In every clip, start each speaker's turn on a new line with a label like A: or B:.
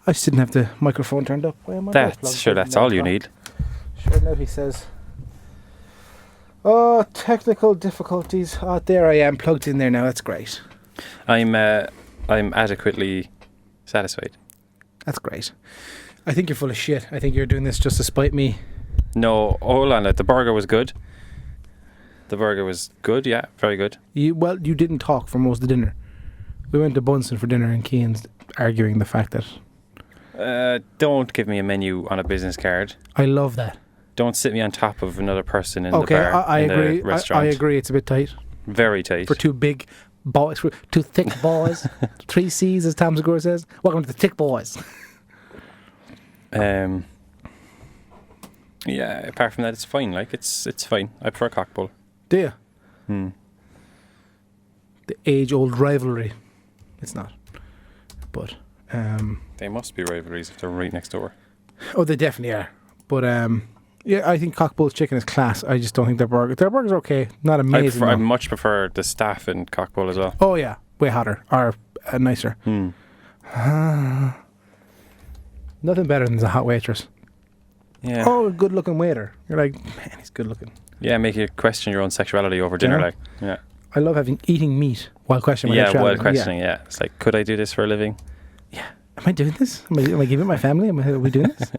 A: I just didn't have the microphone turned up. Why am I
B: That's all you need.
A: Sure enough, he says. Oh, technical difficulties. Oh, there I am, plugged in there now. That's great.
B: I'm adequately satisfied.
A: That's great. I think you're full of shit. I think you're doing this just to spite me.
B: No, hold on. The burger was good. The burger was good, yeah, very good.
A: You didn't talk for most of the dinner. We went to Bunsen for dinner and Keane's arguing the fact that...
B: don't give me a menu on a business card.
A: I love that.
B: Don't sit me on top of another person in
A: the
B: bar.
A: I agree.
B: The restaurant.
A: I agree. It's a bit tight.
B: Very tight.
A: For two big boys, for two thick boys. 3 C's, as Tom Segura says. Welcome to the thick boys.
B: Yeah, apart from that, it's fine. Like, it's fine. I prefer cockbull.
A: Do you? The age-old rivalry. It's not. But,
B: they must be rivalries if they're right next door.
A: Oh, they definitely are. But, yeah, I think Cockbull's chicken is class. I just don't think their burgers are okay. Not amazing.
B: I much prefer the staff in Cockbull as well.
A: Oh, yeah. Way hotter. Or nicer. Nothing better than the hot waitress.
B: Yeah.
A: Oh, good looking waiter. You're like, man, he's good looking.
B: Yeah, make you question your own sexuality over dinner. Like, yeah.
A: I love eating meat while questioning my sexuality.
B: While questioning, yeah. It's like, could I do this for a living?
A: Yeah. Am I doing this? Am I giving my family? Are we doing this?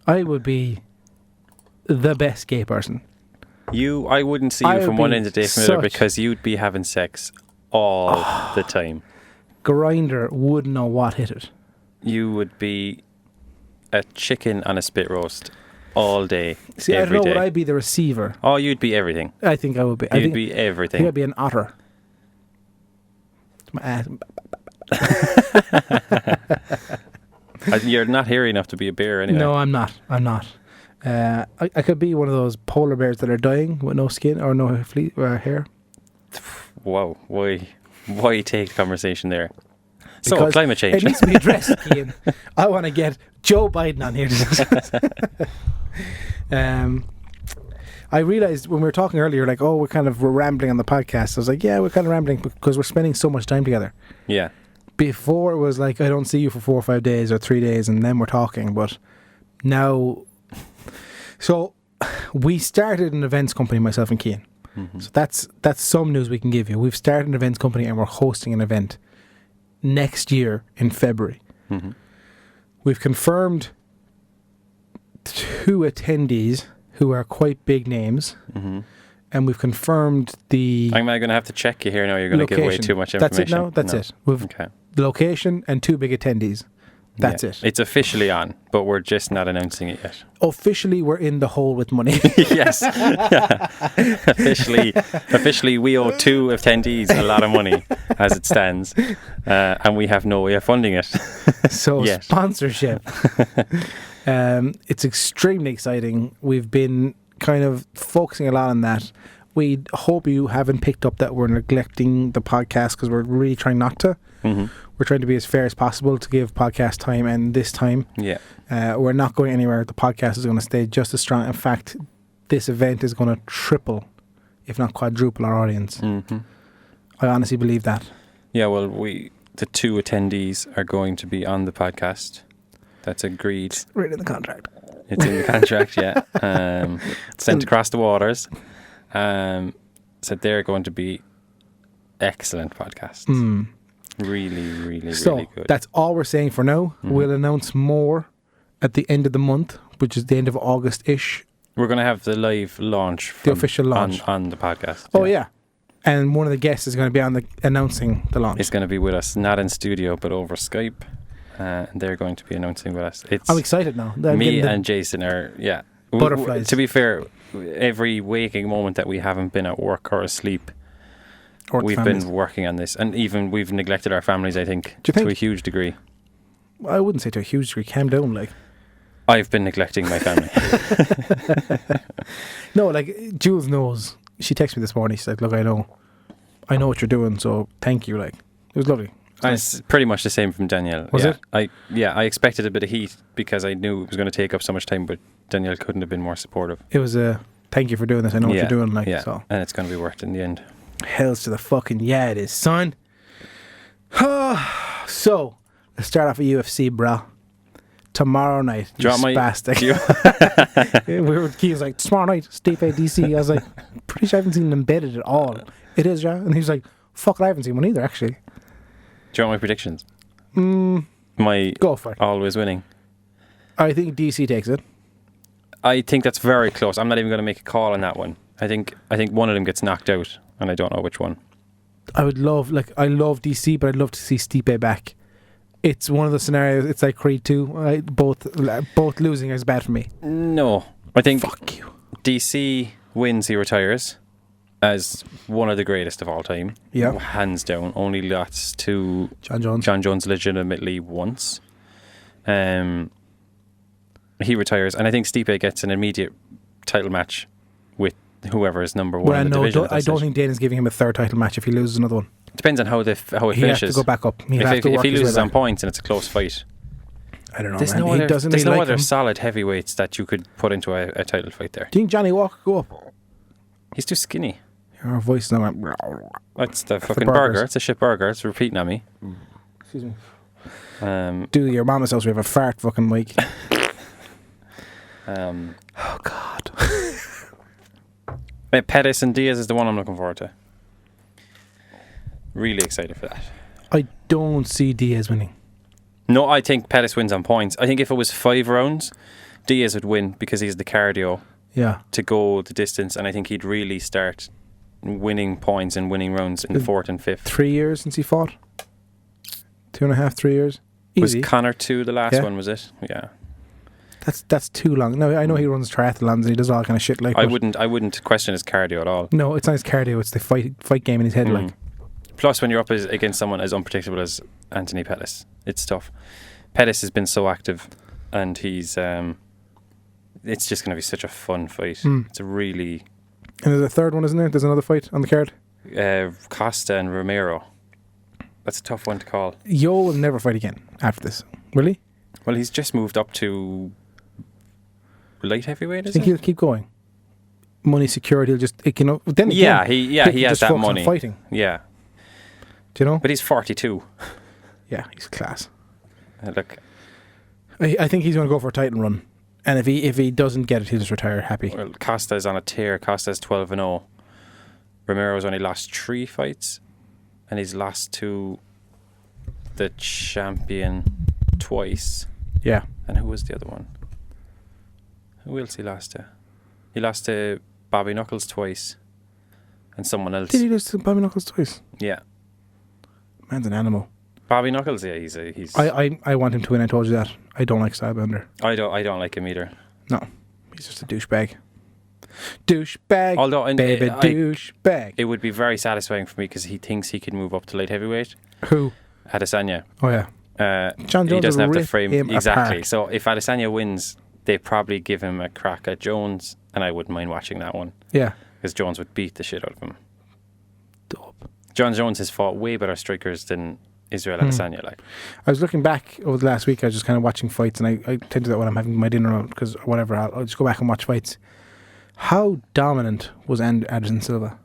A: I would be the best gay person.
B: I wouldn't see you from one end of the day from the other because you'd be having sex all the time.
A: Grinder wouldn't know what hit it.
B: You would be a chicken on a spit roast all day.
A: See, I don't know, would I be the receiver?
B: Oh, you'd be everything.
A: I think I would be.
B: You'd be everything.
A: I think I'd be an otter. My ass.
B: You're not hairy enough to be a bear anyway.
A: No, I'm not. I could be one of those polar bears that are dying with no skin or no hair.
B: Wow, why take the conversation there?
A: Because
B: so, climate change.
A: It needs to be addressed, Ian. I want to get Joe Biden on here. I realised when we were talking earlier, like, we're rambling on the podcast. I was like, yeah, we're kind of rambling because we're spending so much time together.
B: Yeah.
A: Before it was like, I don't see you for 4 or 5 days or 3 days and then we're talking. But now... So, we started an events company, myself and Keane. Mm-hmm. So that's some news we can give you. We've started an events company and we're hosting an event next year in February. Mm-hmm. We've confirmed 2 attendees who are quite big names. Mm-hmm. And we've confirmed the...
B: I'm going to have to check you here now. You're going to give away too much information.
A: That's it now? That's it. We've the location and 2 big attendees. That's it. It's
B: officially on, but we're just not announcing it yet.
A: Officially, we're in the hole with money.
B: Yes. Officially, we owe 2 attendees a lot of money as it stands. And we have no way of funding it.
A: So, sponsorship. It's extremely exciting. We've been kind of focusing a lot on that. We hope you haven't picked up that we're neglecting the podcast because we're really trying not to. Mm-hmm. We're trying to be as fair as possible to give podcast time, and this time we're not going anywhere. The podcast is going to stay just as strong. In fact, this event is going to triple, if not quadruple, our audience. Mm-hmm. I honestly believe that. Yeah, well, the 2 attendees are going to be on the podcast. That's agreed. It's right in the contract. It's in the contract, yeah. Sent across the waters. So they're going to be excellent podcasts. Mm. Really, really, really good. So that's all we're saying for now. Mm-hmm. We'll announce more at the end of the month, which is the end of August-ish. We're going to have the live launch. The official launch. On the podcast. Oh, yeah. And one of the guests is going to be announcing the launch. It's going to be with us, not in studio, but over Skype. They're going to be announcing with us. I'm excited now. Me and Jason are, butterflies. To be fair, every waking moment that we haven't been at work or asleep, we've been working on this. And even we've neglected our families, I think, to a huge degree. I wouldn't say to a huge degree. Calm down, like. I've been neglecting my family. No, like, Jules knows. She texted me this morning. She's like, look, I know what you're doing, so thank you. Like, it was lovely. It's pretty much the same from Danielle. Was it? I expected a bit of heat because I knew it was going to take up so much time, but Danielle couldn't have been more supportive. It was a thank you for doing this. I know what you're doing. Like, so. And it's going to be worth it in the end. Hells to the fucking it is, son. So, start off a UFCBrawl. Tomorrow night,
B: Do you want my-
A: spastic. We were, he was like, tomorrow night, Stipe DC. I was like, pretty sure I haven't seen him embedded at all. It is, yeah. And he was like, fuck it, I haven't seen one either, actually.
B: Do you want my predictions?
A: Go for it.
B: Always winning.
A: I think DC takes it.
B: I think that's very close. I'm not even going to make a call on that one. I think one of them gets knocked out, and I don't know which one.
A: I love DC, but I'd love to see Stipe back. It's one of the scenarios. It's like Creed 2. Both losing is bad for me.
B: No, I think
A: Fuck you.
B: DC wins. He retires as one of the greatest of all time.
A: Yeah,
B: hands down. Only lost to
A: John
B: Jones legitimately once. He retires, and I think Stipe gets an immediate title match with whoever is number one in the division.
A: I don't think Dana's giving him a third title match if he loses another one.
B: Depends on how it
A: He
B: finishes.
A: has to go back up.
B: If he loses on points and it's a close fight,
A: I don't know.
B: there's
A: Man.
B: no other solid heavyweights that you could put into a title fight there.
A: Do you think Johnny Walker go up?
B: He's too skinny.
A: Your voice now went.
B: That's the fucking
A: burgers.
B: burger. It's a shit burger. It's repeating on me.
A: Excuse me.
B: Um,
A: Do your mama's house. We have a fart fucking mic.
B: oh
A: God.
B: Pettis and Diaz is the one I'm looking forward to. Really excited for that.
A: I don't see Diaz winning.
B: No, I think Pettis wins on points. I think if it was 5 rounds, Diaz would win because he's the cardio to go the distance, and I think he'd really start winning points and winning rounds in the 4th and 5th.
A: 3 years since he fought? 2.5, 3 years? Easy.
B: Was Connor 2 the last one, was it? Yeah.
A: That's too long. No, I know he runs triathlons and he does all kind of shit like that.
B: I wouldn't question his cardio at all.
A: No, it's not his cardio, it's the fight game in his head like.
B: Plus, when you're up against someone as unpredictable as Anthony Pettis, it's tough. Pettis has been so active, and he's it's just going to be such a fun fight. It's a really...
A: And there's a third one, isn't there? There's another fight on the card.
B: Costa and Romero. That's a tough one to call.
A: Yo will never fight again after this. Really?
B: Well, he's just moved up to light heavyweight,
A: I think he'll keep going. Money security, he'll just... Then again,
B: he has that money.
A: Fighting.
B: Yeah.
A: Do you know?
B: But he's 42.
A: Yeah, he's class.
B: Look,
A: I think he's going to go for a title run. And if he doesn't get it, he'll just retire happy.
B: well, Costa's on a tear. Costa's 12-0. Romero's only lost 3 fights, and he's lost to the champion twice.
A: Yeah.
B: And who was the other one? Who else he lost to? He lost to Bobby Knuckles twice, and someone else.
A: Did he lose to Bobby Knuckles twice?
B: Yeah.
A: Man's an animal.
B: Bobby Knuckles, yeah, he's.
A: I want him to win. I told you that. I don't like Stylebender.
B: I don't like him either.
A: No, he's just a douchebag. Douchebag.
B: Although,
A: douchebag.
B: It would be very satisfying for me because he thinks he can move up to light heavyweight.
A: Who?
B: Adesanya.
A: Oh yeah.
B: John Jones. He doesn't have the frame exactly.
A: Apart.
B: So if Adesanya wins, they probably give him a crack at Jones, and I wouldn't mind watching that one.
A: Yeah.
B: Because Jones would beat the shit out of him.
A: Dope.
B: John Jones has fought way better strikers than Israel Adesanya. Like,
A: I was looking back over the last week. I was just kind of watching fights, and I tend to do that when I'm having my dinner because whatever. I'll just go back and watch fights. How dominant was Anderson Silva?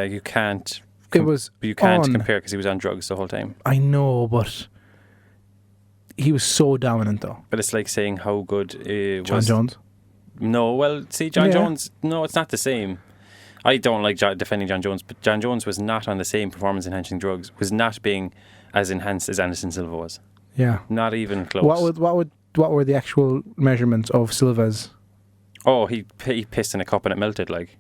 B: you can't.
A: You
B: can't compare because he was on drugs the whole time.
A: I know, but he was so dominant, though.
B: But it's like saying how good
A: John Jones.
B: No, well, see, John Jones. No, it's not the same. I don't like defending John Jones, but John Jones was not on the same performance-enhancing drugs. Was not being as enhanced as Anderson Silva was.
A: Yeah,
B: not even close.
A: What were the actual measurements of Silva's?
B: Oh, he pissed in a cup and it melted, like.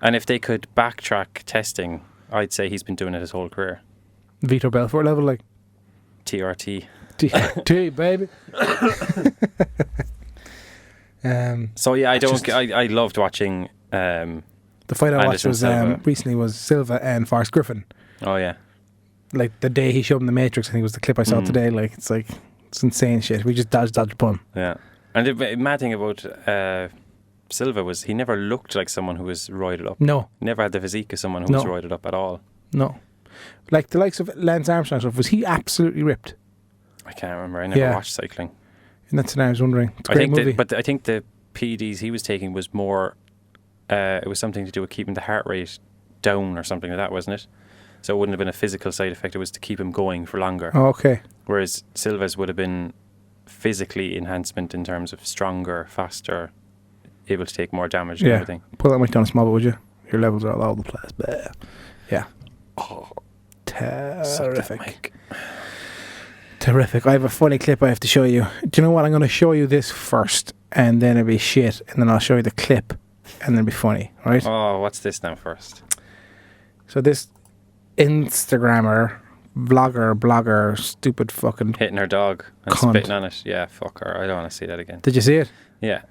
B: And if they could backtrack testing, I'd say he's been doing it his whole career.
A: Vitor Belfort level, like.
B: TRT.
A: T, baby.
B: So yeah, I loved watching.
A: The fight I watched recently was Silva and Forrest Griffin.
B: Oh yeah.
A: Like the day he showed him the Matrix, I think was the clip I saw today. Like it's insane shit. We just dodged a pun.
B: Yeah. And the mad thing about Silva was he never looked like someone who was roided up.
A: No.
B: Never had the physique of someone who was roided up at all.
A: No. Like the likes of Lance Armstrong stuff, was he absolutely ripped?
B: I can't remember. I never watched cycling.
A: And that's what I was wondering. It's a great movie.
B: But I think the PEDs he was taking was more, it was something to do with keeping the heart rate down or something like that, wasn't it? So it wouldn't have been a physical side effect. It was to keep him going for longer.
A: Oh, okay.
B: Whereas Silva's would have been physically enhancement in terms of stronger, faster, able to take more damage and everything.
A: Pull that mic down a small bit, would you? Your levels are all over the place. Bleh. Yeah.
B: Oh,
A: terrific. Terrific. I have a funny clip I have to show you. Do you know what? I'm going to show you this first, and then it'll be shit, and then I'll show you the clip, and then it'll be funny, right?
B: Oh, what's this now first?
A: So this Instagrammer, blogger, stupid fucking
B: hitting her dog and
A: cunt.
B: Spitting on it. Yeah, fuck her. I don't want to see that again.
A: Did you see it?
B: Yeah.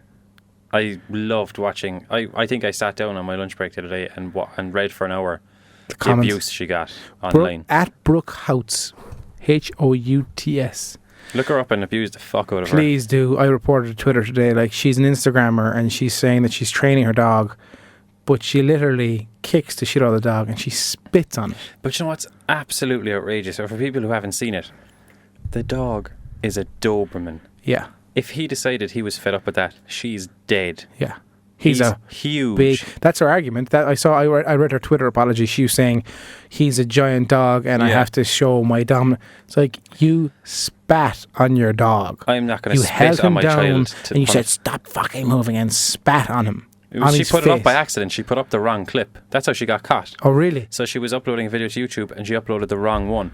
B: I loved watching. I think I sat down on my lunch break the other day and read for an hour the abuse she got online.
A: At Brooke Houts. Houts.
B: Look her up and abuse the fuck out of her.
A: Please do. I reported to Twitter today, like, she's an Instagrammer and she's saying that she's training her dog, but she literally kicks the shit out of the dog and she spits on it.
B: But you know what's absolutely outrageous? Or for people who haven't seen it, the dog is a Doberman.
A: Yeah.
B: If he decided he was fed up with that, she's dead.
A: Yeah.
B: He's a huge.
A: Big, that's her argument. That I read her Twitter apology. She was saying he's a giant dog and I have to show my dominance. It's like, you spat on your dog.
B: I'm not going to spit on my child.
A: And you said, stop fucking moving, and spat on him.
B: She put it up by accident. She put up the wrong clip. That's how she got caught.
A: Oh, really?
B: So she was uploading a video to YouTube and she uploaded the wrong one.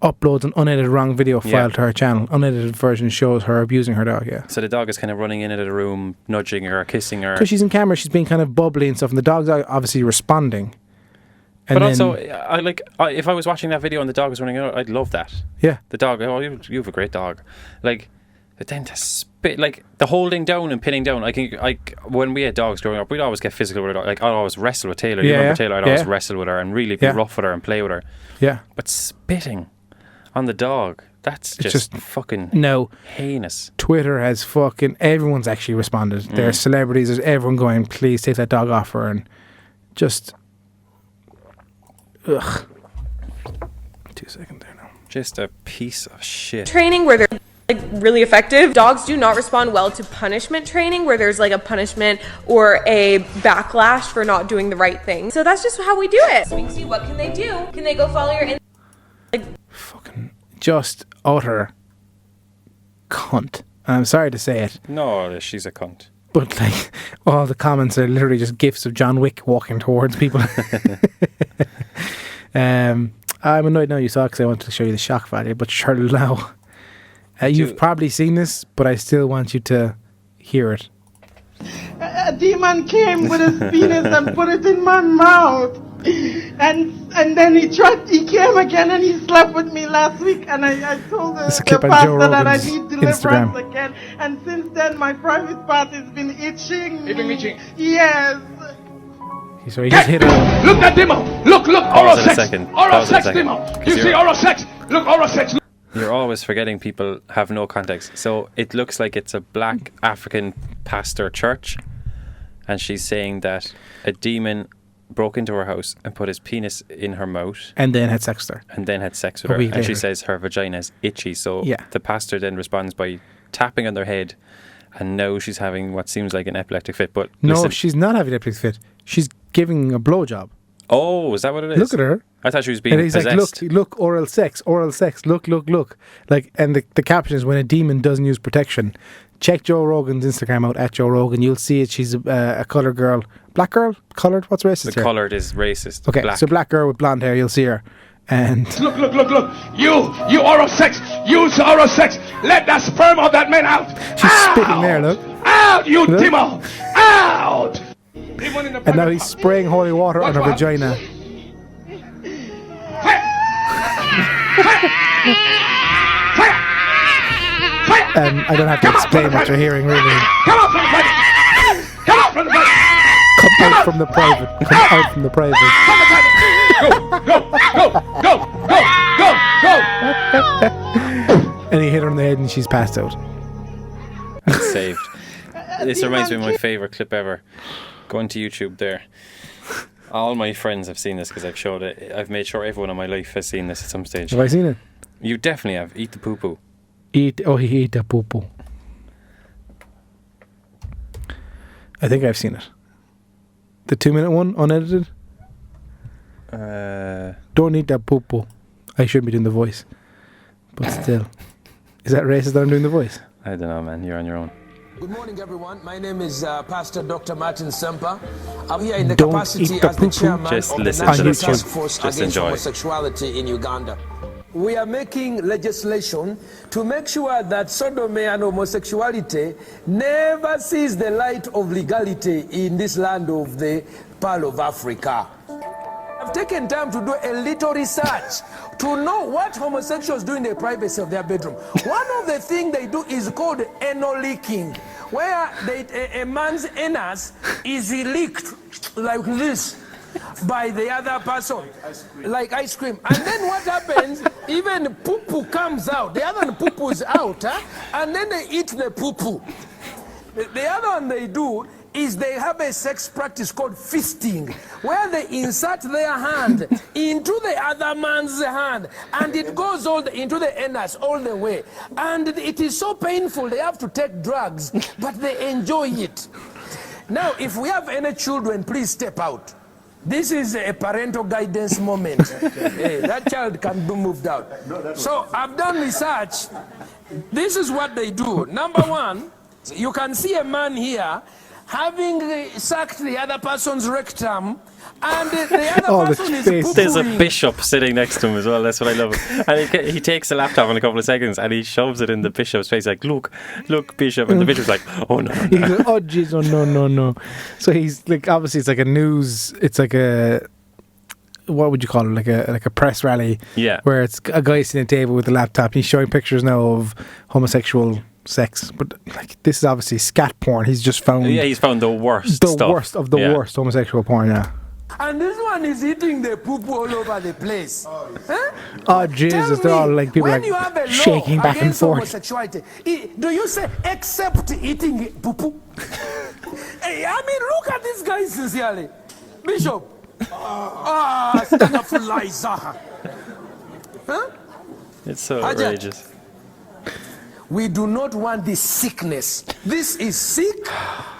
A: Uploads an unedited wrong video file to her channel. Unedited version shows her abusing her dog,
B: So the dog is kind of running in into the room, nudging her, kissing her.
A: Because she's in camera, she's being kind of bubbly and stuff, and the dog's obviously responding. And
B: but also, if I was watching that video and the dog was running out, I'd love that. Yeah. The dog, you have a great dog. Like, but then to spit, like, the holding down and pinning down. When we had dogs growing up, we'd always get physical with our dog. Like, I'd always wrestle with Taylor. You remember Taylor? I'd always wrestle with her and really be rough with her and play with her. Yeah. But spitting on the dog, that's just fucking heinous.
A: Twitter has fucking, everyone's actually responded. There are celebrities, there's everyone going, please take that dog off her, and just, ugh. 2 seconds there now.
B: Just a piece of shit.
C: Training where they're like really effective. Dogs do not respond well to punishment training where there's like a punishment or a backlash for not doing the right thing. So that's just how we do it. So what can they do? Can they go follow your
A: fucking just utter cunt. I'm sorry to say it.
B: No, she's a cunt.
A: But like, all the comments are literally just gifs of John Wick walking towards people. I'm annoyed now you saw it because I wanted to show you the shock value, but sure now. You've probably seen this, but I still want you to hear it.
D: A demon came with his penis and put it in my mouth. And then he came again and he slept with me last week, and I told the pastor that I need deliverance again, and since then my private part has been itching. It's been itching? Yes.
A: So he just hit her.
E: Look that demo! Look, oral sex! Oral sex demo! You see oral sex? Look, oral sex!
B: You're always forgetting people have no context. So it looks like it's a black African pastor church, and she's saying that a demon broke into her house and put his penis in her mouth.
A: And then had sex with her.
B: And she says her vagina is itchy. So the pastor then responds by tapping on their head, and now she's having what seems like an epileptic fit. But
A: no, she's not having an epileptic fit. She's giving a blowjob.
B: Oh, is that what it is?
A: Look at her.
B: I thought she was being possessed.
A: And he's like, look, oral sex, look. Like, and the caption is, when a demon doesn't use protection. Check Joe Rogan's Instagram out, at Joe Rogan. You'll see it. She's a coloured girl. Black girl? Coloured? What's racist
B: here? The coloured is racist.
A: Okay, so black girl with blonde hair, you'll see her. And
E: look. You oral sex. Use oral sex. Let that sperm of that man out.
A: She's spitting there, look.
E: Out, you demo. Out.
A: And now he's spraying holy water on her vagina. I don't have to explain what you're hearing, really.
E: Come out from the private. Come out from the private.
A: Come out from the private. Come out from the private.
E: Go.
A: And he hit her on the head and she's passed out.
B: That's saved. This reminds me of my favourite clip ever. Go into YouTube there. All my friends have seen this because I've showed it. I've made sure everyone in my life has seen this at some stage.
A: Have I seen it?
B: You definitely have. Eat the Poo Poo.
A: He ate the poo poo. I think I've seen it. The 2-minute one, unedited? Don't eat that poo poo. I shouldn't be doing the voice. But still. Is that racist that I'm doing the voice?
B: I don't know, man. You're on your own.
F: Good morning, everyone. My name is Pastor Dr. Martin Semper. I'm here in the
A: Don't
F: capacity
A: eat the
F: as the
A: poo-poo.
F: chairman
B: Just
F: of the
B: listen
F: National
B: to the
F: Task
B: tune.
F: Force
B: Just
F: Against
B: enjoy.
F: Homosexuality in Uganda. We are making legislation to make sure that sodomy and homosexuality never sees the light of legality in this land of the Pearl of Africa. I've taken time to do a little research to know what homosexuals do in the privacy of their bedroom. One of the things they do is called anal leaking, where a man's anus is leaked like this by the other person, like ice cream. And then what happens, even poo-poo comes out. The other one poo-poo is out, and then they eat the poo-poo. The other one they do is they have a sex practice called fisting, where they insert their hand into the other man's hand, and it goes into the anus all the way. And it is so painful, they have to take drugs, but they enjoy it. Now, if we have any children, please step out. This is a parental guidance moment. Hey, that child can be moved out. So I've done research. This is what they do. Number one, you can see a man here having sucked the other person's rectum, and the other person is poo-pooing.
B: There's a bishop sitting next to him as well. That's what I love. And he takes the laptop in a couple of seconds and he shoves it in the bishop's face, like, look, bishop. And the bishop's like, oh no.
A: He goes, oh jeez, oh no. So he's like, obviously it's like a news, it's like a, what would you call it, like a press rally.
B: Yeah.
A: Where it's a guy sitting at a table with a laptop and he's showing pictures now of homosexual sex, but like this is obviously scat porn. He's just found
B: he's found the worst
A: worst of the worst homosexual porn.
F: And this one is eating the poo-poo all over the place.
A: Oh Jesus, they're all like people
F: when
A: like
F: you have a law
A: shaking back and
F: against
A: forth.
F: homosexuality, do you say except eating poo-poo? Hey, I mean, look at this guy sincerely, Bishop. Stand up for Liza.
B: It's so outrageous.
F: We do not want this sickness. This is sick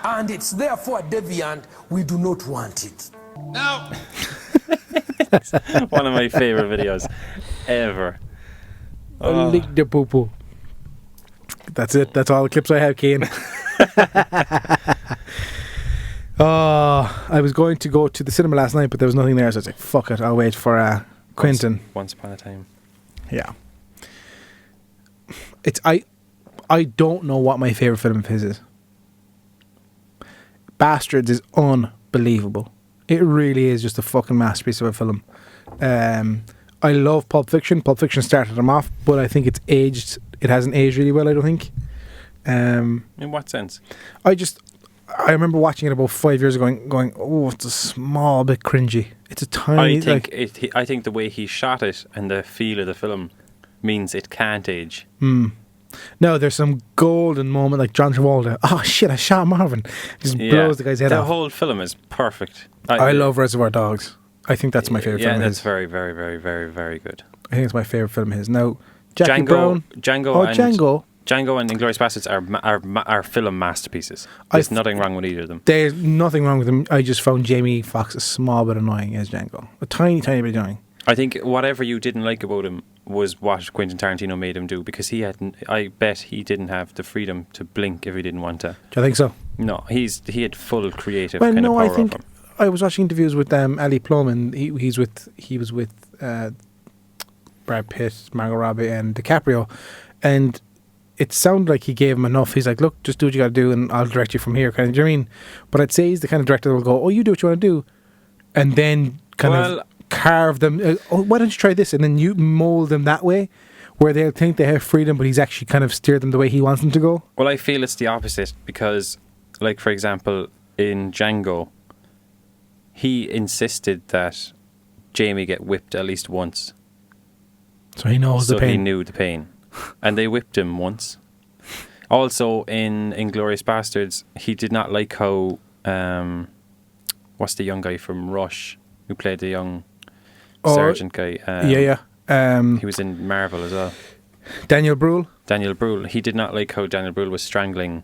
F: and it's therefore deviant. We do not want it.
E: Now,
B: One of my favourite videos ever.
A: Lick the poo poo. That's it. That's all the clips I have, Kane. I was going to go to the cinema last night, but there was nothing there, so I was like, fuck it, I'll wait for Quentin.
B: Once upon a time.
A: Yeah. It's I don't know what my favourite film of his is. Bastards is unbelievable. It really is just a fucking masterpiece of a film. I love Pulp Fiction. Pulp Fiction started him off, but I think it hasn't aged really well, I don't think.
B: In what sense?
A: I remember watching it about 5 years ago going, oh, it's a small bit cringy. It's a tiny...
B: I think the way he shot it and the feel of the film means it can't age.
A: No, there's some golden moment like John Travolta. Oh shit, I shot Marvin. Just blows the guy's head off.
B: The whole film is perfect.
A: I love Reservoir Dogs. I think that's my favourite film of his.
B: Yeah, that's very, very, very, very, very good.
A: I think it's my favourite film of his. Now, Jackie Brown.
B: Django and Inglourious Basterds are film masterpieces. There's nothing wrong with either of them.
A: There's nothing wrong with them. I just found Jamie Foxx a small bit annoying as Django. A tiny, tiny bit annoying.
B: I think whatever you didn't like about him was what Quentin Tarantino made him do, because I bet he didn't have the freedom to blink if he didn't want to.
A: Do you think so?
B: No, he had full creative kind of power
A: I think
B: over him.
A: I was watching interviews with Ali Plum, and he was with Brad Pitt, Margot Robbie, and DiCaprio, and it sounded like he gave him enough. He's like, look, just do what you got to do, and I'll direct you from here. Kind of, do you know what I mean? But I'd say he's the kind of director that will go, oh, you do what you want to do, and then kind of carve them. Why don't you try this? And then you mold them that way, where they'll think they have freedom, but he's actually kind of steered them the way he wants them to go.
B: Well, I feel it's the opposite, because, like, for example, in Django, he insisted that Jamie get whipped at least once.
A: So he knows the pain.
B: So he knew the pain. And they whipped him once. Also, in Inglourious Basterds, he did not like how... what's the young guy from Rush who played the young sergeant guy? He was in Marvel as well.
A: Daniel Bruhl.
B: He did not like how Daniel Bruhl was strangling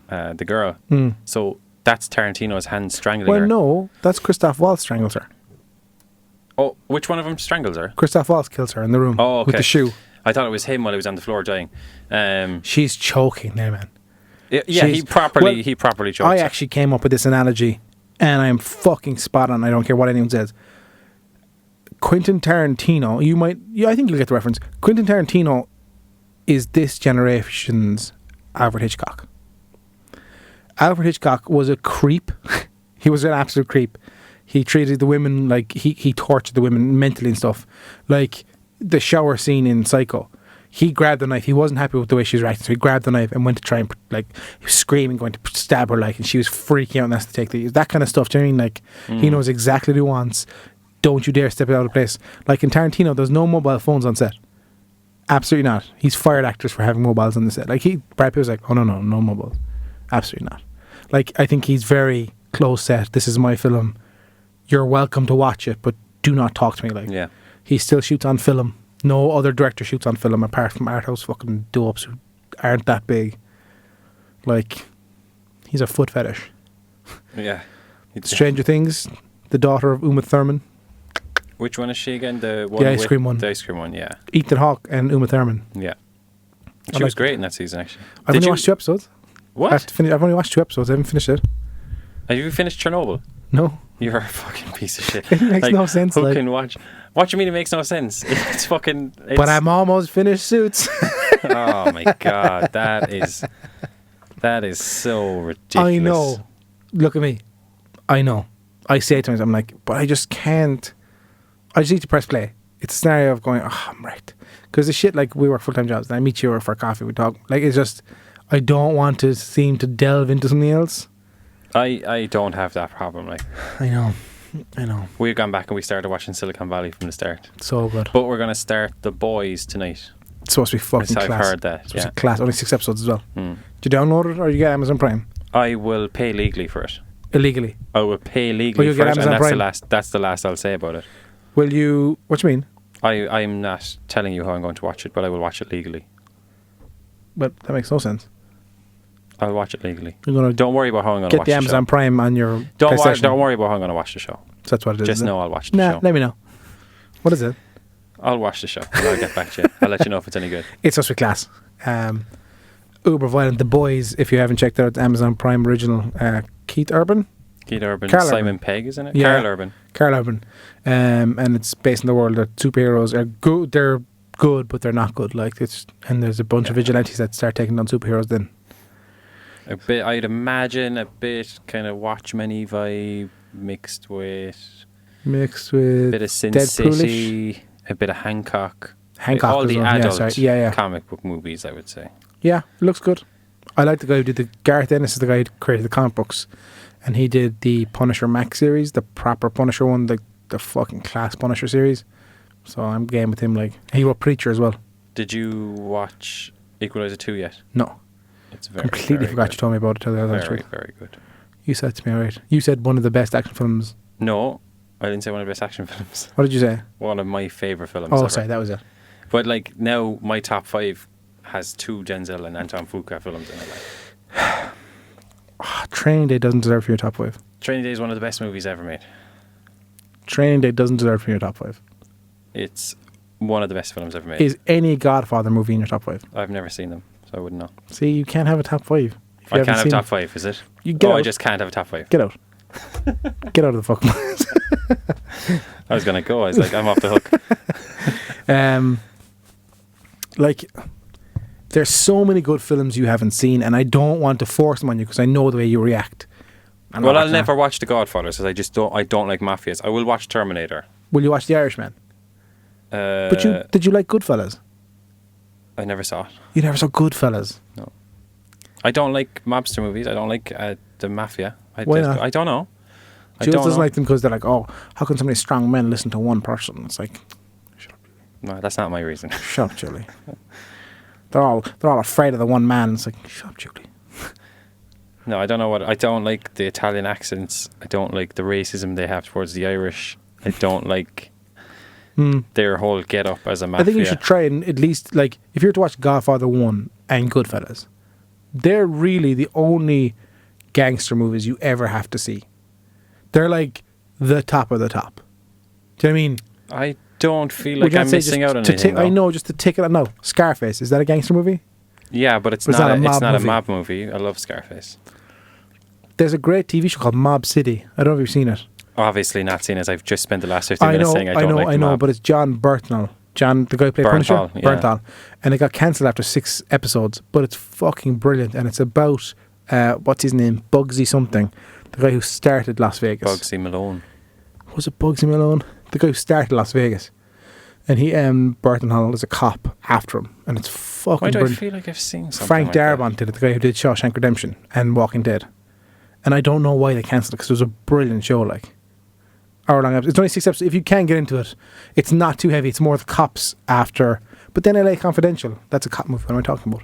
B: the girl. So that's Tarantino's hand strangling her.
A: Well, no, that's Christoph Waltz strangles her.
B: Oh, which one of them strangles her?
A: Christoph Waltz kills her in the room with the shoe.
B: I thought it was him while he was on the floor dying.
A: She's choking there, man.
B: Yeah, he properly choked
A: I
B: her.
A: actually came up with this analogy, and I'm fucking spot on. I don't care what anyone says. Quentin Tarantino, I think you'll get the reference. Quentin Tarantino is this generation's Alfred Hitchcock. Alfred Hitchcock was a creep. He was an absolute creep. He treated the women like he tortured the women mentally and stuff. Like the shower scene in Psycho. He grabbed the knife. He wasn't happy with the way she was reacting, so he grabbed the knife and went to try and he was screaming, going to stab her, and she was freaking out and has to take that kind of stuff. Do you know what I mean? He knows exactly what he wants. Don't you dare step out of place. Like in Tarantino, there's no mobile phones on set. Absolutely not. He's fired actors for having mobiles on the set. Brad Pitt was like, oh no mobiles. Absolutely not. Like, I think he's very close set. This is my film. You're welcome to watch it, but do not talk to me. He still shoots on film. No other director shoots on film apart from art house fucking dopes who aren't that big. Like, he's a foot fetish.
B: Yeah.
A: Stranger Things, the daughter of Uma Thurman.
B: Which one is she again? The
A: ice cream one.
B: The ice cream one, yeah.
A: Ethan Hawke and Uma Thurman.
B: Yeah. She was great in that season, actually.
A: I've only watched 2 episodes.
B: What?
A: I've only watched 2 episodes. I haven't finished it.
B: Have you finished Chernobyl?
A: No.
B: You're a fucking piece of shit.
A: It makes no sense.
B: Who can watch? What do you mean it makes no sense? It's fucking...
A: But I'm almost finished Suits.
B: Oh my God. That is so ridiculous.
A: I know. Look at me. I know. I say to myself, I'm like, but I just can't. I just need to press play. It's a scenario of going, oh, I'm right. Because the shit, like, we work full-time jobs and I meet you for coffee, we talk. Like, it's just, I don't want to seem to delve into something else.
B: I don't have that problem. Like,
A: I know.
B: We've gone back and we started watching Silicon Valley from the start.
A: So good.
B: But we're going to start The Boys tonight.
A: It's supposed to be fucking class.
B: I've heard that.
A: It's supposed to be class. Only 6 episodes as well. Do you download it or you get Amazon Prime?
B: I will pay legally for it.
A: Illegally?
B: I will pay legally for it, and that's the last I'll say about it.
A: Will you... What do you mean?
B: I'm not telling you how I'm going to watch it, but I will watch it legally.
A: But that makes no sense.
B: I'll watch it legally.
A: Don't
B: worry about how I'm going to watch the show.
A: Get the Amazon Prime on your
B: Don't
A: PlayStation.
B: worry about how I'm going to watch the show.
A: So that's what it is.
B: Just know I'll watch the show.
A: Let me know. What is it?
B: I'll watch the show and I'll get back to you. I'll let you know if it's any good.
A: It's supposed to be class. Uber violent. The Boys, if you haven't checked out, it's Amazon Prime original. Keith Urban,
B: Simon Pegg, isn't it?
A: Yeah.
B: Carl Urban.
A: And it's based in the world that superheroes are good. They're good, but they're not good. And there's a bunch of vigilantes that start taking down superheroes. Then
B: a bit, I'd imagine, a bit kind of Watchmen-y vibe mixed with a bit of Sin City, a bit of Hancock. All the adult comic book movies, I would say.
A: Yeah, it looks good. I like the guy who did Gareth Ennis is the guy who created the comic books, and he did the Punisher Max series, the proper Punisher one, the fucking class Punisher series. So I'm game with him. Like, he wrote Preacher as well.
B: Did you watch Equalizer 2 yet?
A: No.
B: It's very
A: completely
B: very
A: forgot
B: good.
A: You told me about it.
B: Very good.
A: You said to me, alright. You said one of the best action films.
B: No, I didn't say one of the best action films.
A: What did you say?
B: One of my favourite films.
A: Oh, sorry, that was it.
B: But like now, my top 5 has 2 Denzel and Anton Fuqua films in it. Like.
A: Training Day doesn't deserve for your top 5.
B: Training Day is one of the best movies ever made.
A: Training Day doesn't deserve for your top 5.
B: It's one of the best films ever made.
A: Is any Godfather movie in your top 5?
B: I've never seen them, so I wouldn't know.
A: See, you can't have a top 5.
B: I can't have a top 5, is it? I just can't have a top 5.
A: Get out. Get out of the fucking place.
B: I was going to go. I was like, I'm off the hook.
A: Like, there's so many good films you haven't seen, and I don't want to force them on you because I know the way you react.
B: Well, I'll never watch The Godfather because I don't like mafias. I will watch Terminator.
A: Will you watch The Irishman? But did you like Goodfellas?
B: I never saw it.
A: You never saw Goodfellas?
B: No. I don't like mobster movies. I don't like the mafia.
A: Why not?
B: I don't know.
A: Jules doesn't like them because they're like, oh, how can so many strong men listen to one person? It's like, shut up, Julie.
B: No, that's not my reason.
A: Shut up, Julie. They're all afraid of the one man. It's like, shut up, Julie.
B: No, I don't know I don't like the Italian accents. I don't like the racism they have towards the Irish. I don't like their whole get up as a mafia.
A: I think you should try and at least, like, if you were to watch Godfather 1 and Goodfellas, they're really the only gangster movies you ever have to see. They're like the top of the top. Do you know what I mean?
B: I don't feel like I'm missing out on anything.
A: I know, just to take it. No, Scarface, is that a gangster movie?
B: Yeah, but it's not a mob movie. I love Scarface.
A: There's a great TV show called Mob City. I don't know if you've seen it.
B: Obviously not seen it. I've just spent the last 15 minutes saying I don't like the mob.
A: But it's John Bernthal. John, the guy who played Punisher?
B: Yeah.
A: Bernthal. And it got cancelled after 6 episodes. But it's fucking brilliant. And it's about, what's his name? Bugsy something. The guy who started Las Vegas.
B: Bugsy Malone.
A: Was it Bugsy Malone? The guy who started Las Vegas. And he, Bernthal is a cop after him. And it's fucking brilliant.
B: Why do I feel like I've seen something
A: Frank
B: like
A: Darabont did it, the guy who did Shawshank Redemption and Walking Dead. And I don't know why they cancelled it, because it was a brilliant show, like. Hour-long episode. It's only 6 episodes. If you can get into it, it's not too heavy. It's more the cops after. But then LA Confidential, that's a cop movie. What am I talking about?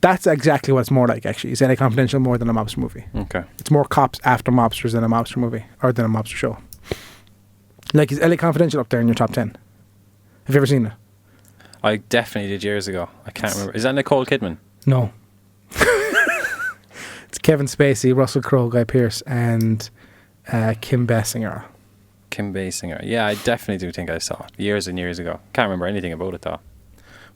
A: That's exactly what it's more like, actually. It's LA Confidential more than a mobster movie.
B: Okay.
A: It's more cops after mobsters than a mobster movie, or than a mobster show. Like, is LA Confidential up there in your top 10? Have you ever seen it?
B: I definitely did years ago. I can't remember. Is that Nicole Kidman?
A: No. It's Kevin Spacey, Russell Crowe, Guy Pearce, and Kim Basinger.
B: Kim Basinger. Yeah, I definitely do think I saw it years and years ago. Can't remember anything about it though.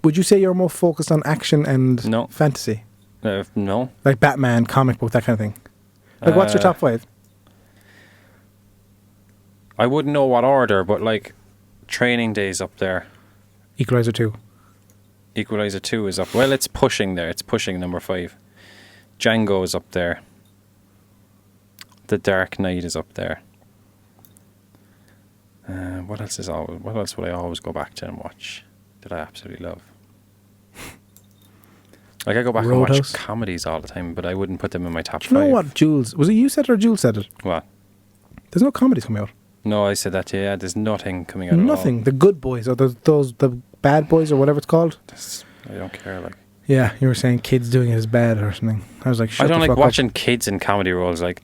A: Would you say you're more focused on action and fantasy?
B: No.
A: Like Batman, comic book, that kind of thing? Like, what's your top 5?
B: I wouldn't know what order, but like Training Day's up there.
A: Equalizer 2.
B: Equalizer 2 is up. Well, it's pushing there. It's pushing number 5. Django is up there. The Dark Knight is up there. What else would I always go back to and watch that I absolutely love? Like, I go back and watch comedies all the time, but I wouldn't put them in my top 5.
A: Do you know what, Jules? Was it you said it or Jules said it?
B: What?
A: There's no comedies coming out.
B: No, I said that, yeah. There's nothing coming out
A: Nothing.
B: at all.
A: The Good Boys, or the Bad Boys, or whatever it's called.
B: I don't care, like.
A: Yeah, you were saying kids doing it is bad or something. I was like, shut the fuck up.
B: I don't like watching kids in comedy roles, like,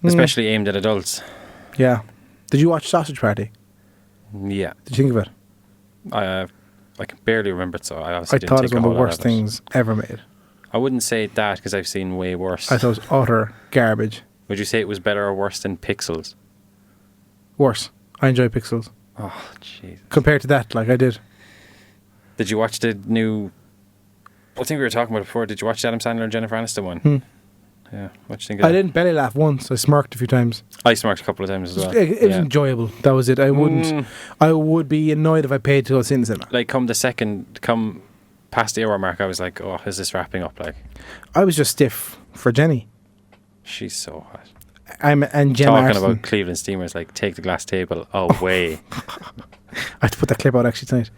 B: especially aimed at adults.
A: Yeah. Did you watch Sausage Party?
B: Yeah.
A: Did you think of it?
B: I can barely remember it, so I obviously didn't
A: thought
B: think
A: it was one of the worst things ever made.
B: I wouldn't say that, because I've seen way worse.
A: I thought it was utter garbage.
B: Would you say it was better or worse than Pixels?
A: Worse. I enjoy Pixels.
B: Oh, jeez.
A: Compared to that, like, I did.
B: Did you watch the new... I think we were talking about it before. Did you watch the Adam Sandler and Jennifer Aniston one? Yeah. What do you think of that?
A: I didn't belly laugh once. I smirked a few times.
B: I smirked a couple of times as well.
A: It was enjoyable. That was it. I would be annoyed if I paid to go see in the cinema.
B: Like, come past the hour mark, I was like, oh, is this wrapping up? Like,
A: I was just stiff for Jenny.
B: She's so hot.
A: And Gemma
B: talking
A: Arson.
B: about Cleveland Steamers, like, take the glass table away.
A: I have to put that clip out actually tonight.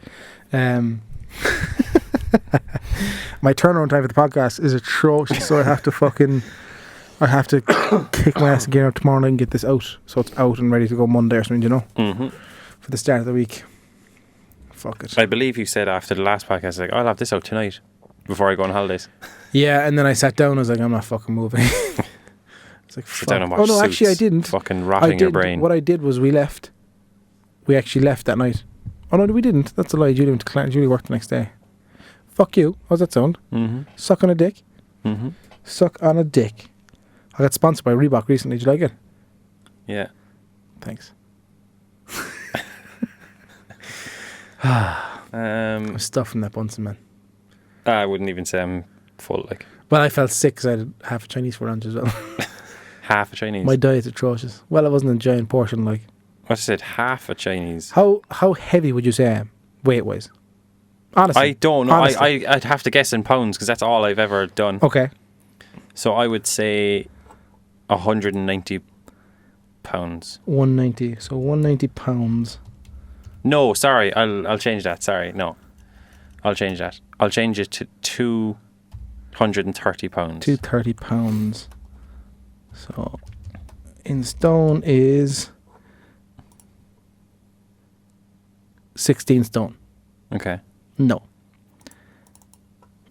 A: My turnaround time for the podcast is atrocious, so I have to kick my ass again tomorrow night and get this out, so it's out and ready to go Monday or something, you know, for the start of the week. Fuck it.
B: I believe you said after the last podcast, like, I'll have this out tonight before I go on holidays.
A: Yeah, and then I sat down and I was like, I'm not fucking moving. It's like,
B: sit down and watch Suits,
A: actually I didn't.
B: Fucking rotting your brain.
A: What I did was we actually left that night. Oh no, we didn't. That's a lie. Julie went to Clan. Julie worked the next day. Fuck you. How's that sound? Suck on a dick. Suck on a dick. I got sponsored by Reebok recently. Did you like it?
B: Yeah.
A: Thanks.
B: I'm
A: stuffing that Bunsen, man.
B: I wouldn't even say I'm full, like.
A: Well, I felt sick because I had half a Chinese for lunch as well.
B: Half a Chinese?
A: My diet's atrocious. Well, it wasn't a giant portion, like.
B: What I said, half a Chinese.
A: How heavy would you say I am, weight-wise? Honestly.
B: I don't know. I'd have to guess in pounds, because that's all I've ever done.
A: Okay.
B: So I would say 190 pounds.
A: 190. So 190 pounds.
B: No, sorry. I'll change that. Sorry, no. I'll change that. I'll change it to 230 pounds.
A: 230 pounds. So in stone is 16 stone.
B: Okay.
A: No.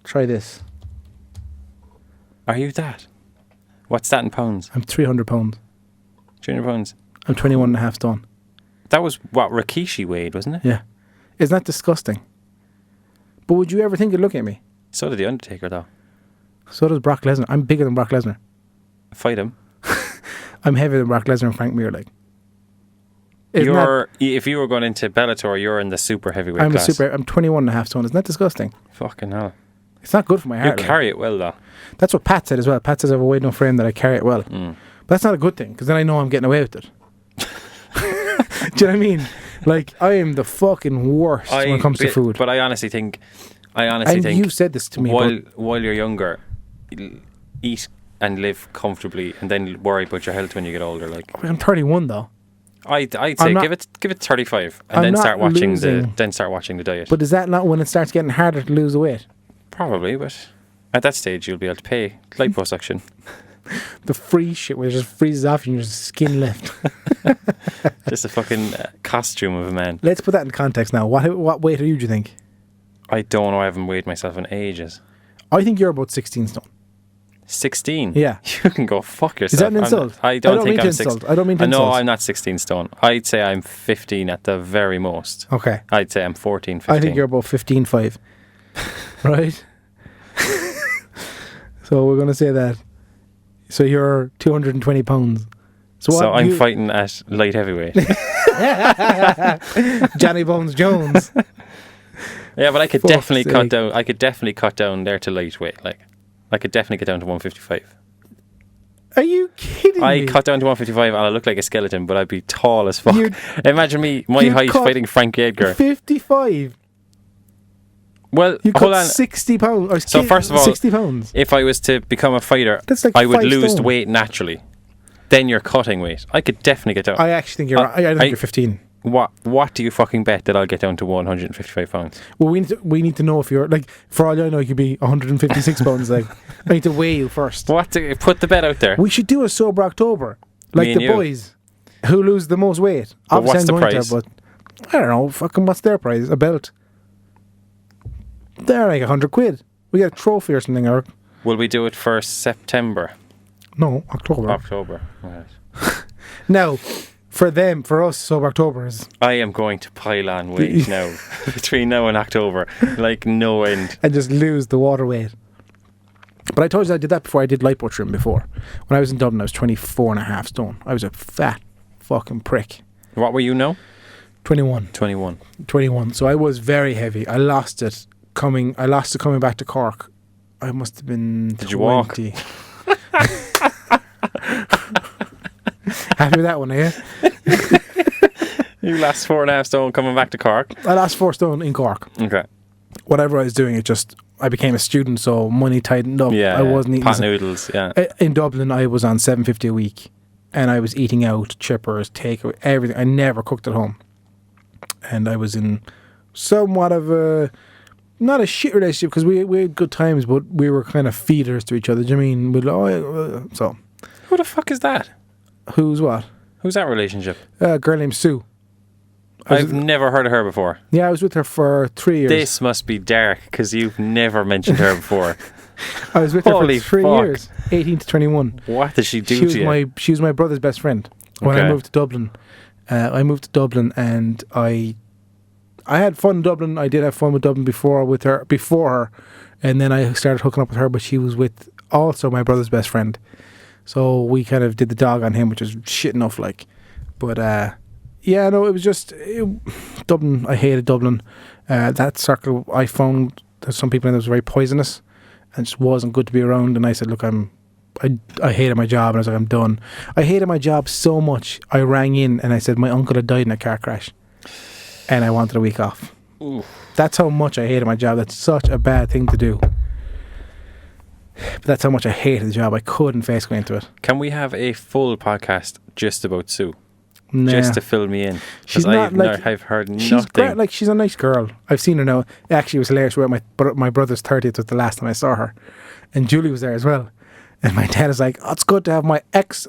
A: Try this.
B: Are you that? What's that in pounds?
A: I'm 300 pounds.
B: 300 pounds?
A: I'm 21 and a half stone.
B: That was what Rikishi weighed, wasn't it?
A: Yeah. Isn't that disgusting? But would you ever think you'd look at me?
B: So did The Undertaker, though.
A: So does Brock Lesnar. I'm bigger than Brock Lesnar.
B: Fight him.
A: I'm heavier than Brock Lesnar and Frank Mir, like.
B: If you were going into Bellator, you're in the super heavyweight class.
A: I'm 21.5 stone. Isn't that disgusting?
B: Fucking hell.
A: It's not good for my heart.
B: You carry it well, though.
A: That's what Pat said as well. Pat says I have a wide enough frame that I carry it well. But that's not a good thing, because then I know I'm getting away with it. Do you know what I mean? Like, I am the fucking worst when it comes to food.
B: But I honestly think...
A: you've said this to me.
B: While you're younger, eat and live comfortably, and then worry about your health when you get older. Like,
A: I'm 31 though.
B: I'd say give it 35, and then start watching the diet.
A: But is that not when it starts getting harder to lose the weight?
B: Probably, but at that stage you'll be able to pay liposuction.
A: The free shit where it just freezes off and you're just skin left.
B: Just a fucking costume of a man.
A: Let's put that in context now. What weight are you, do you think?
B: I don't know. I haven't weighed myself in ages.
A: I think you're about 16 stone.
B: 16?
A: Yeah.
B: You can go fuck yourself.
A: Is that an insult?
B: I don't think I'm 16.
A: I don't mean to insult.
B: No, I'm not 16 stone. I'd say I'm 15 at the very most.
A: Okay.
B: I'd say I'm 14, 15.
A: I think you're about 15.5. Right? So we're going to say that. So you're 220 pounds.
B: So I'm fighting at light heavyweight.
A: Johnny Bones Jones.
B: Yeah, but I could definitely cut down. I could definitely cut down there to lightweight. Like, I could definitely get down to 155.
A: Are you kidding me?
B: I cut down to 155 and I look like a skeleton, but I'd be tall as fuck. Imagine my height fighting Frankie Edgar.
A: 55.
B: Well,
A: you
B: hold
A: cut
B: on.
A: 60 pounds.
B: So first of all,
A: 60 pounds.
B: If I was to become a fighter,
A: like
B: I would lose
A: stone.
B: weight naturally. Then you're cutting weight. I could definitely get down.
A: I actually think you're. I think you're 15.
B: What do you fucking bet that I'll get down to 155 pounds?
A: Well, we need to know if you're like. For all I know, you could be 156 pounds. Like, I need to weigh you first.
B: Put the bet out there.
A: We should do a sober October, like the boys who lose the most weight.
B: But what's the prize?
A: But I don't know. Fucking what's their prize? A belt. They're like £100. We get a trophy or something, or
B: will we do it for September?
A: No, October.
B: October. Right.
A: Now, for us, Sober October is...
B: I am going to pile on weight now. Between now and October. Like no end.
A: And just lose the water weight. But I told you I did that before. I did lipo trim before. When I was in Dublin, I was 24.5 stone. I was a fat fucking prick.
B: What were you now?
A: 21. 21. So I was very heavy. I lost it coming back to Cork. I must have been 20.
B: Did you walk?
A: Happy with that one, are you?
B: You lost 4.5 stone coming back to Cork?
A: I lost 4 stone in Cork.
B: Okay.
A: Whatever I was doing, I became a student, so money tightened up.
B: Yeah,
A: I wasn't eating
B: pot noodles, yeah.
A: In Dublin, I was on $7.50 a week, and I was eating out, chippers, takeaway, everything. I never cooked at home. And I was in somewhat of a... Not a shit relationship, because we had good times, but we were kind of feeders to each other. Do you mean? So.
B: Who the fuck is that?
A: Who's what?
B: Who's that relationship?
A: A girl named Sue.
B: I've never heard of her before.
A: Yeah, I was with her for 3 years.
B: This must be dark, because you've never mentioned her before.
A: I was with her for 3 years, 18 to 21.
B: What did she do to you?
A: She was my brother's best friend. When I moved to Dublin, and I had fun in Dublin. I did have fun with Dublin before her, and then I started hooking up with her. But she was with also my brother's best friend, so we kind of did the dog on him, which is shit enough. Like, but it was just Dublin. I hated Dublin. That circle, I found there's some people in there was very poisonous, and just wasn't good to be around. And I said, look, I hated my job, and I was like, I'm done. I hated my job so much. I rang in and I said my uncle had died in a car crash. And I wanted a week off.
B: Oof.
A: That's how much I hated my job. That's such a bad thing to do. But that's how much I hated the job. I couldn't face going into it.
B: Can we have a full podcast just about Sue?
A: Nah.
B: Just to fill me in.
A: She's not like...
B: I've heard
A: she's
B: nothing.
A: Great, like, she's a nice girl. I've seen her now. Actually, it was hilarious. My brother's 30th was the last time I saw her. And Julie was there as well. And my dad is like, oh, it's good to have my ex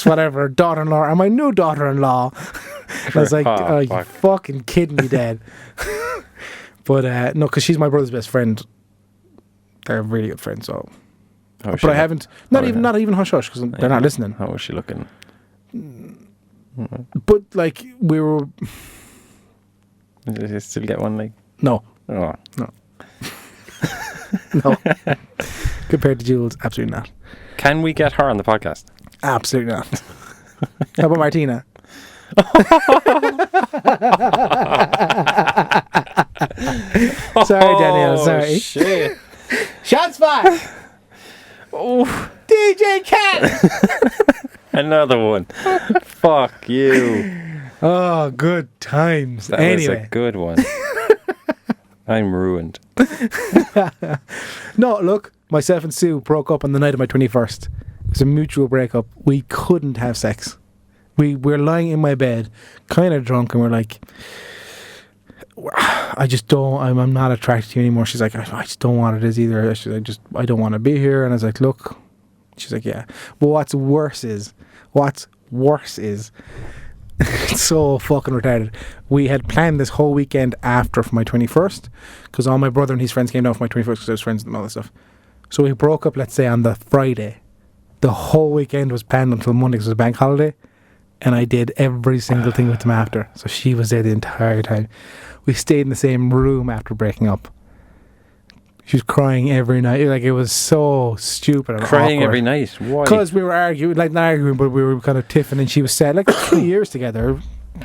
A: whatever, daughter-in-law, and my new daughter-in-law. I was like, you fucking kidding me, Dad. But no, because she's my brother's best friend. They're really good friends, so. But I haven't, not even hush hush, because they're not listening.
B: How was she looking?
A: But like, we were.
B: Did you still get one leg?
A: No.
B: Oh.
A: No. No. Compared to Jules, absolutely not.
B: Can we get her on the podcast?
A: Absolutely not. How about Martina? Sorry, Danielle. Sorry.
B: Shit.
A: Shots fired.
B: Oh,
A: DJ Cat.
B: another one. Fuck you.
A: Oh, good times.
B: That was a good one. I'm ruined.
A: No, look, myself and Sue broke up on the night of my 21st. It was a mutual breakup. We couldn't have sex. We're lying in my bed, kind of drunk, and we're like, I just don't, I'm not attracted to you anymore. She's like, I just don't want it as either. She's like, I don't want to be here. And I was like, look. She's like, yeah. But what's worse is, it's so fucking retarded. We had planned this whole weekend after for my 21st, because all my brother and his friends came down for my 21st because I was friends and all that stuff. So we broke up, let's say, on the Friday. The whole weekend was planned until Monday because it was a bank holiday. And I did every single thing with them after. So she was there the entire time. We stayed in the same room after breaking up. She was crying every night. Like, it was so stupid and
B: Crying
A: awkward.
B: every night? Why?
A: Because we were arguing, like not arguing, but we were kind of tiffing, and she was sad. Like 3 years together,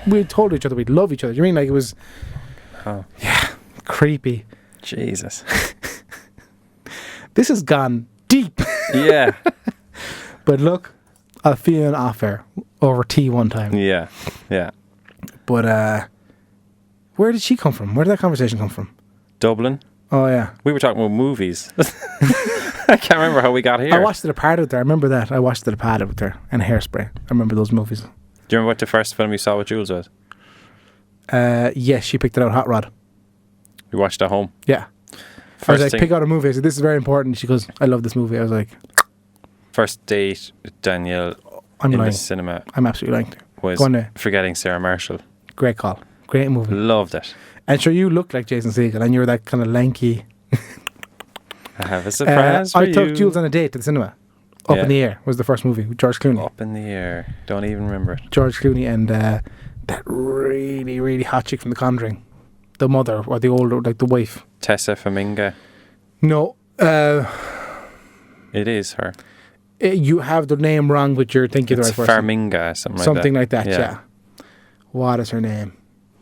A: we told each other we'd love each other. You mean like it was?
B: Oh.
A: Yeah, creepy.
B: Jesus.
A: This has gone deep.
B: Yeah.
A: But look, I'll feel an offer over tea one time.
B: Yeah. Yeah.
A: But where did she come from? Where did that conversation come from?
B: Dublin.
A: Oh yeah.
B: We were talking about movies. I can't remember how we got here.
A: I watched The Departed with her. I remember that. I watched The Departed with her and Hairspray. I remember those movies.
B: Do you remember what the first film you saw with Jules was?
A: Yes, she picked it out, Hot Rod.
B: We watched at home.
A: Yeah. I was like, pick out a movie. I said, this is very important. She goes, I love this movie. I was like...
B: First date with Danielle in the cinema.
A: I'm absolutely lying.
B: Was Forgetting Sarah Marshall.
A: Great call. Great movie.
B: Loved it.
A: And sure, you look like Jason Segel, and you were that kind of lanky.
B: I have a surprise for
A: I
B: you.
A: took Jules on a date to the cinema. Up in the Air was the first movie with George Clooney.
B: Up in the Air. Don't even remember it.
A: George Clooney and that really, really hot chick from The Conjuring. The mother, or the older, like the wife.
B: Tessa from Inga.
A: No.
B: It is her.
A: You have the name wrong, but you're thinking
B: It's
A: the right person.
B: Farminga,
A: Something like that, yeah. What is her name?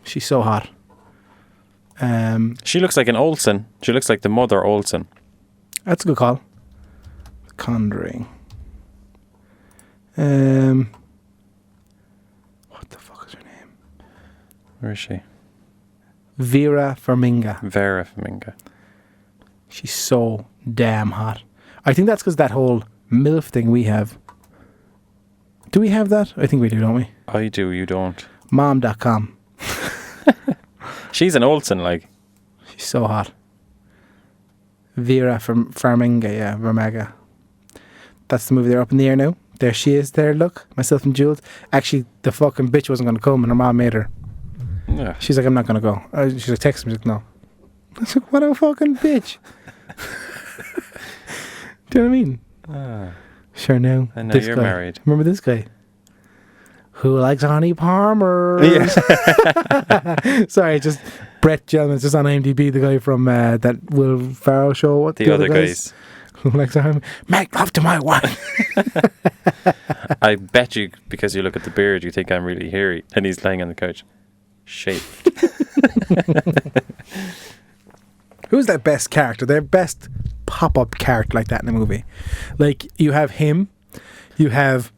A: She's so hot.
B: She looks like an Olsen. She looks like the mother Olsen.
A: That's a good call. The Conjuring. What the fuck is her name?
B: Where is she?
A: Vera Farmiga. She's so damn hot. I think that's because that whole MILF thing we have. Do we have that? I think we do, don't we?
B: I do, you don't.
A: Mom.com.
B: She's an Olsen, like.
A: She's so hot. Vera from Farmiga, yeah, Vermaga. That's the movie. They're up in the air now. There she is there, look. Myself and Jules. Actually, the fucking bitch wasn't going to come and her mom made her.
B: Yeah.
A: She's like, I'm not going to go. She's like, text me. She's like, no. I was like, what a fucking bitch. Do you know what I mean? Sure, now.
B: I know you're married.
A: Remember this guy? Who likes Honey Palmer?
B: Yeah.
A: Sorry, just Brett Gelman's just on IMDb, the guy from that Will Ferrell show. What
B: the other guys?
A: Who likes Honey? Make love to my wife.
B: I bet you, because you look at the beard, you think I'm really hairy. And he's laying on the couch. Shaved.
A: Who's their best character? Their best pop-up character like that in a movie? Like, you have him. You have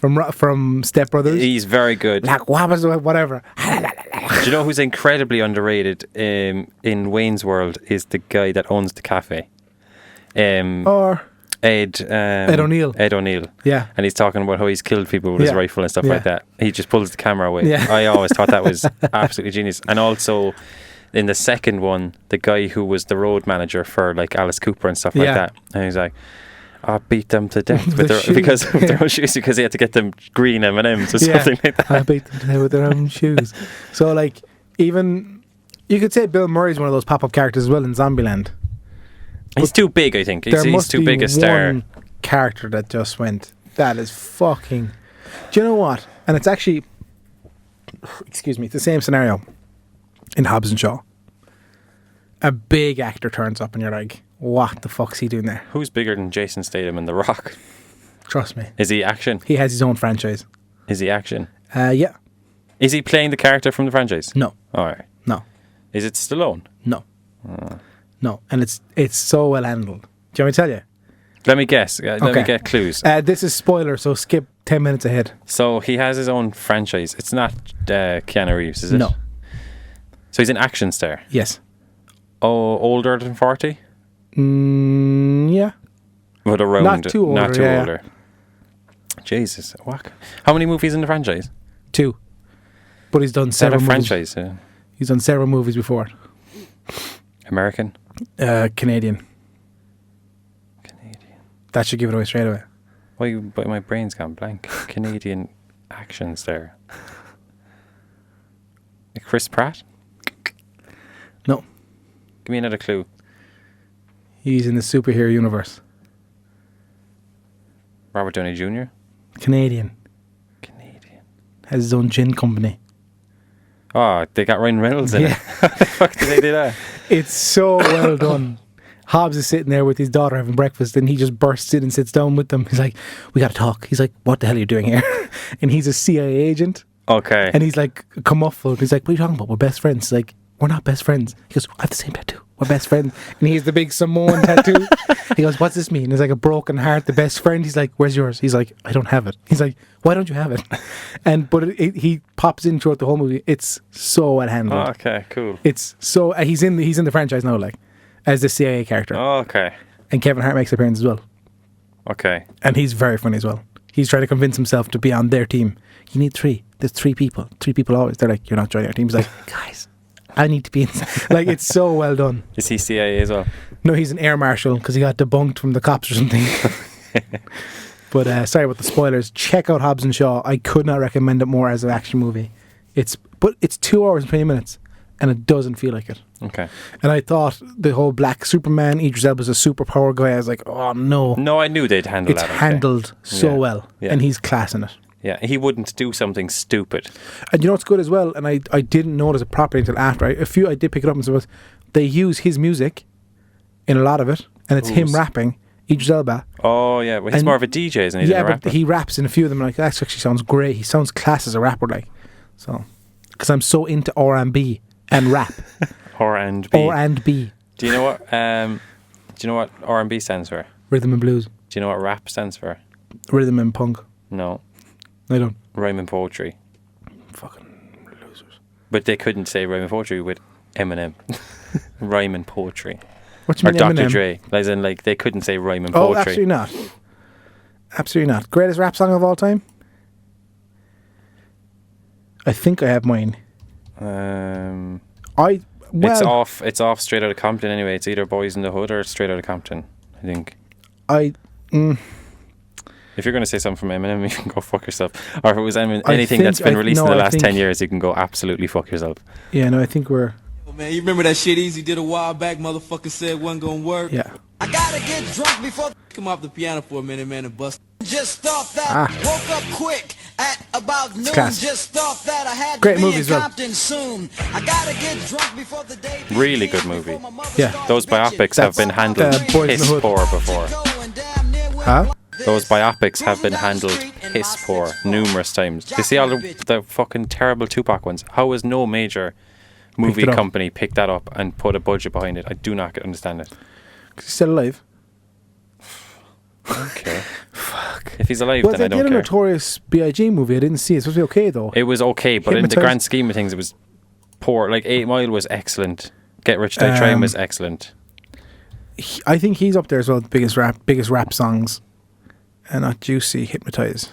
A: from Step Brothers.
B: He's very good.
A: Like, whatever.
B: Do you know who's incredibly underrated in Wayne's World is the guy that owns the cafe.
A: Or
B: Ed
A: ONeill.
B: Ed ONeill.
A: Yeah.
B: And he's talking about how he's killed people with his rifle and stuff like that. He just pulls the camera away.
A: Yeah.
B: I always thought that was absolutely genius. And also, in the second one, the guy who was the road manager for like Alice Cooper and stuff like that. And he's like, I beat them to death with because of their own shoes, because he had to get them green M&Ms or something like that.
A: I beat them to death with their own shoes. So, like, even you could say Bill Murray's one of those pop-up characters as well in Zombieland.
B: He's too big, I think. He's too big a star.
A: One character that just went, that is fucking... Do you know what? And it's actually, excuse me, it's the same scenario in Hobbs Shaw. A big actor turns up and you're like, what the fuck's he doing there?
B: Who's bigger than Jason Statham and The Rock?
A: Trust me.
B: Is he action?
A: He has his own franchise.
B: Is he action?
A: Yeah.
B: Is he playing the character from the franchise?
A: No.
B: All right.
A: No.
B: Is it Stallone?
A: No. No. And it's so well handled. Do you want me to tell you?
B: Let me guess. Let me get clues.
A: This is spoiler, so skip 10 minutes ahead.
B: So he has his own franchise. It's not Keanu Reeves, is it?
A: No.
B: So he's an action star.
A: Yes.
B: Oh, older than 40?
A: Yeah.
B: But around.
A: Not too older.
B: Not too older. Jesus. How many movies in the franchise?
A: 2. But he's done several movies.
B: Franchise? Yeah.
A: He's done several movies before.
B: American?
A: Canadian. That should give it away straight away.
B: Why? But my brain's gone blank. Canadian action star. Chris Pratt?
A: No.
B: Give me another clue.
A: He's in the superhero universe.
B: Robert Downey Jr.?
A: Canadian. Has his own gin company.
B: Oh, they got Ryan Reynolds in it. How the fuck did they do that?
A: It's so well done. Hobbs is sitting there with his daughter having breakfast and he just bursts in and sits down with them. He's like, we got to talk. He's like, what the hell are you doing here? And he's a CIA agent.
B: Okay.
A: And he's like, come muffled. He's like, what are you talking about? We're best friends. He's like, we're not best friends. He goes, I have the same tattoo. We're best friends. And he's the big Samoan tattoo. He goes, what's this mean? It's like a broken heart, the best friend. He's like, where's yours? He's like, I don't have it. He's like, why don't you have it? But he pops in throughout the whole movie. It's so well handled.
B: Oh, okay, cool.
A: It's so he's in the franchise now, like as the CIA character.
B: Oh, okay.
A: And Kevin Hart makes an appearance as well.
B: Okay.
A: And he's very funny as well. He's trying to convince himself to be on their team. You need 3. There's 3 people. 3 people always. They're like, you're not joining our team. He's like, guys, I need to be in. Like, it's so well done.
B: Is he CIA as well?
A: No, he's an air marshal because he got debunked from the cops or something. But sorry about the spoilers. Check out Hobbs and Shaw. I could not recommend it more as an action movie. It's 2 hours and 20 minutes and it doesn't feel like it.
B: Okay.
A: And I thought the whole black Superman, Idris Elba's a superpower guy. I was like, oh no.
B: No, I knew they'd handle that.
A: It's handled so well.
B: Yeah.
A: And he's class in it.
B: Yeah, he wouldn't do something stupid.
A: And you know what's good as well, and I didn't notice it properly until after. I did pick it up and said, they use his music in a lot of it, and it's him rapping, Idris Elba.
B: Oh, yeah, well, he's more of a DJ, isn't he?
A: Yeah, but he raps in a few of them, like, that actually sounds great. He sounds class as a rapper, like. So, because I'm so into R&B and rap.
B: R&B.
A: R&B.
B: Do you know what R&B stands for?
A: Rhythm and blues.
B: Do you know what rap stands for?
A: Rhythm and punk.
B: No.
A: I don't.
B: Rhyme and poetry.
A: Fucking losers.
B: But they couldn't say rhyme and poetry with Eminem. Rhyme and poetry.
A: What do you mean,
B: or Dr.
A: Eminem?
B: Dre. As in, like, they couldn't say rhyme and poetry.
A: Oh, absolutely not. Absolutely not. Greatest rap song of all time? I think I have mine.
B: It's off Straight Outta Compton anyway. It's either Boys in the Hood or Straight Outta Compton, I think. If you're going to say something from Eminem, you can go fuck yourself. Or if it was anything that's been released in the last 10 years, you can go absolutely fuck yourself.
A: Yeah, no, I think we're...
G: Oh, man, you remember that shit Easy did a while back? Motherfucker said wasn't going to work.
A: Yeah.
G: I gotta get drunk before... Come off the piano for a minute, man, and bust. Just thought that. Woke up quick at about noon. Just thought that I had
A: great
G: to
A: movie
G: be
A: as
G: in
A: well.
G: Compton soon. I gotta get drunk before the day...
B: Really good movie.
A: Yeah.
B: Those biopics have been handled piss poor before.
A: Huh?
B: Those biopics have been handled piss poor numerous times. You see all the fucking terrible Tupac ones. How has no major movie company picked that up and put a budget behind it? I do not understand it.
A: Because he's still alive.
B: Okay. Fuck. If he's alive,
A: Well,
B: then I don't
A: they did
B: care.
A: a Notorious B.I.G. movie. I didn't see it. It's supposed to be okay, though.
B: It was okay, but in the grand scheme of things, it was poor. Like 8 Mile was excellent. Get Rich Die Trying was excellent.
A: I think he's up there as well. The biggest rap songs. And not Juicy, Hypnotize.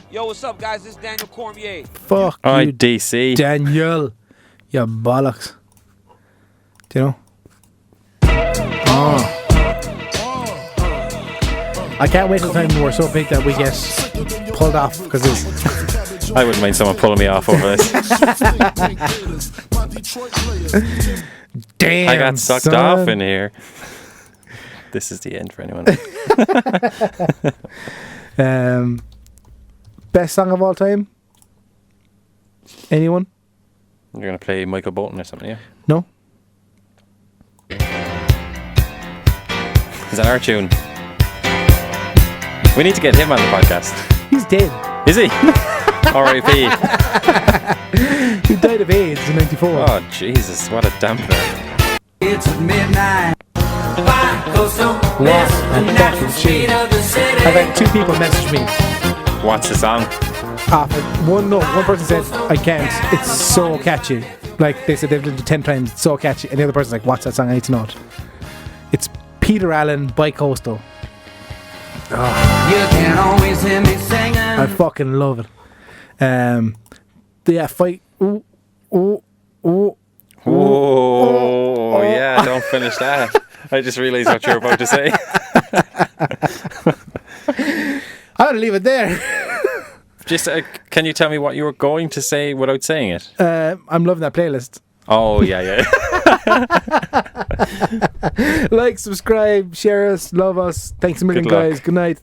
H: Yo, what's up, guys? This is Daniel Cormier.
A: Fuck
B: you,
A: DC. Daniel. You bollocks. Do you know? Oh. I can't wait till the time we're so big that we get pulled off because it's...
B: I wouldn't mind someone pulling me off over this.
A: Damn,
B: I got sucked
A: son.
B: off in here. This is the end for anyone.
A: Best song of all time? Anyone?
B: You're going to play Michael Bolton or something, yeah?
A: No.
B: Is that our tune? We need to get him on the podcast.
A: He's dead.
B: Is he? R.I.P.
A: He died of AIDS in 94.
B: Oh, Jesus, what a damper.
G: It's midnight.
A: What a fucking tune. I've had 2 people message me.
B: What's the song?
A: One person said, I can't. It's so catchy. Like, they said they've listened to 10 times. It's so catchy. And the other person's like, what's that song? I need to know it. It's Peter Allen by Coastal. Oh.
G: You can always hear me singing.
A: I fucking love it. Yeah, fight. Ooh, ooh, ooh.
B: Oh, yeah, don't finish that. I just realised what you were about to say.
A: I'm going to leave it there.
B: Just, can you tell me what you were going to say without saying it?
A: I'm loving that playlist.
B: Oh, yeah.
A: Like, subscribe, share us, love us. Thanks a million, guys. Good night.